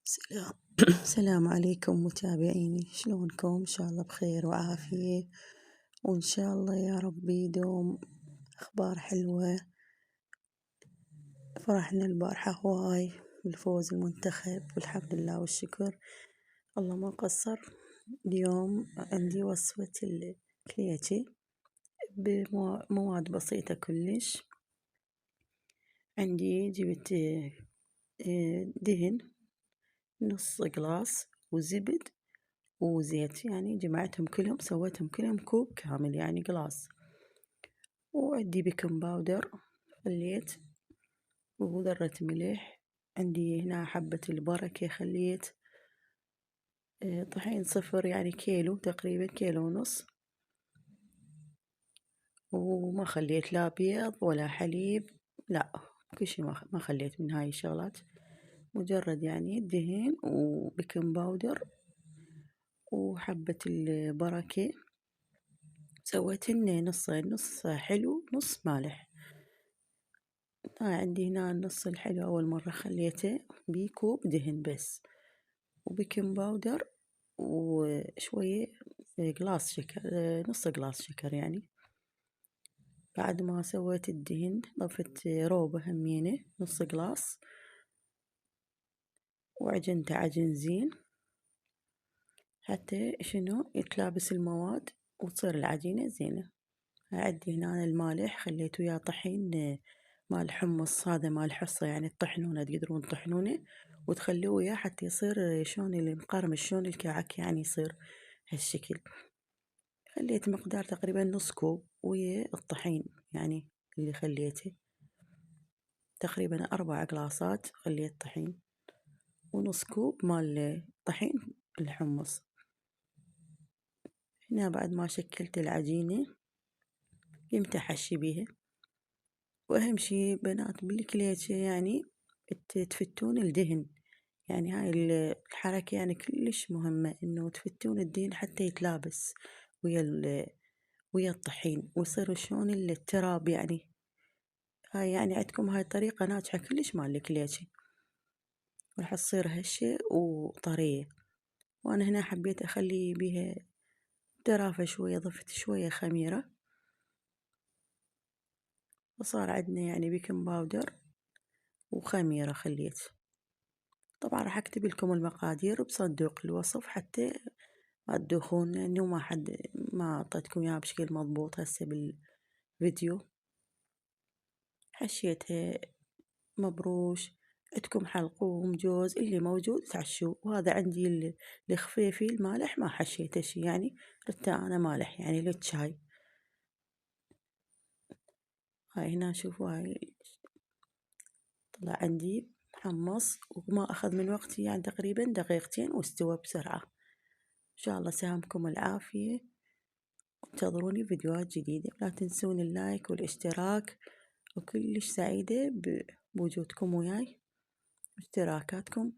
سلام السلام عليكم متابعيني، شلونكم؟ إن شاء الله بخير وعافية، وإن شاء الله يا رب يدوم أخبار حلوة. فرحنا البارحة هواي بالفوز المنتخب والحمد لله والشكر، الله ما قصر. اليوم عندي وصفة الكليتي بمواد بسيطة كلش. عندي جبت دهن نص قلاص وزبد وزيت، يعني جمعتهم كلهم سويتهم كلهم كوب كامل يعني قلاص. وعندي بيكنج باودر خليت، وذرة ملح. عندي هنا حبة البركة خليت، طحين صفر يعني كيلو تقريبا كيلو ونص. وما خليت لا بيض ولا حليب، لا كل شي ما خليت من هاي الشغلات، مجرد يعني دهن وبيكنج باودر وحبة البركة. سويتهن نصين، نص حلو نص مالح. عندي هنا النص الحلو أول مرة خليته بكوب دهن بس، وبيكنج باودر وشوية قلاص شكر، نص قلاص شكر يعني. بعد ما سويت الدهن ضفت روبة همينة نص قلاص، وعجنته عجن زين حتى شنو يتلابس المواد وتصير العجينة زينة. عندي هنا المالح خليت وياه طحين مال حمص، هذا مال حصة يعني تطحنونه، تقدرون تطحنونه وتخلوه وياه حتى يصير شلون المقرمش، شلون الكعك يعني يصير هالشكل. خليت مقدار تقريبا نص كوب ويا الطحين يعني اللي خليته، تقريبا 4 قلاصات خليت طحين ونص كوب مال طحين الحمص. هنا بعد ما شكلت العجينة قمت أحشي بيها. وأهم شي بنات بالكليتشة يعني تفتون الدهن، يعني هاي الحركة يعني كلش مهمة، إنه تفتون الدهن حتى يتلابس ويا الطحين ويصير شلون التراب يعني. هاي يعني عندكم هاي طريقة ناجحة كلش مال الكليتشة، راح تصير هشة وطرية. وأنا هنا حبيت أخلي بيها درافة شوية، ضفت شوية خميرة، وصار عندنا يعني بيكنج باودر وخميرة خليت. طبعا راح أكتب لكم المقادير بصندوق الوصف حتى ما تدوخون، لأنه ما أعطيتكم إياها بشكل مضبوط هسه بالفيديو. حشيتها مبروش، عندكم حلقوم جوز اللي موجود تعشوه. وهذا عندي الخفيفي المالح ما حشيته شي يعني، رته أنا مالح يعني للشاي. هاي هنا شوفوا، هاي طلع عندي محمص وما أخذ من وقتي يعني تقريبا دقيقتين واستوى بسرعة. إن شاء الله سامكم العافية، انتظروني فيديوهات جديدة. لا تنسون اللايك والاشتراك، وكلش سعيدة بوجودكم وياي واشتراكاتكم.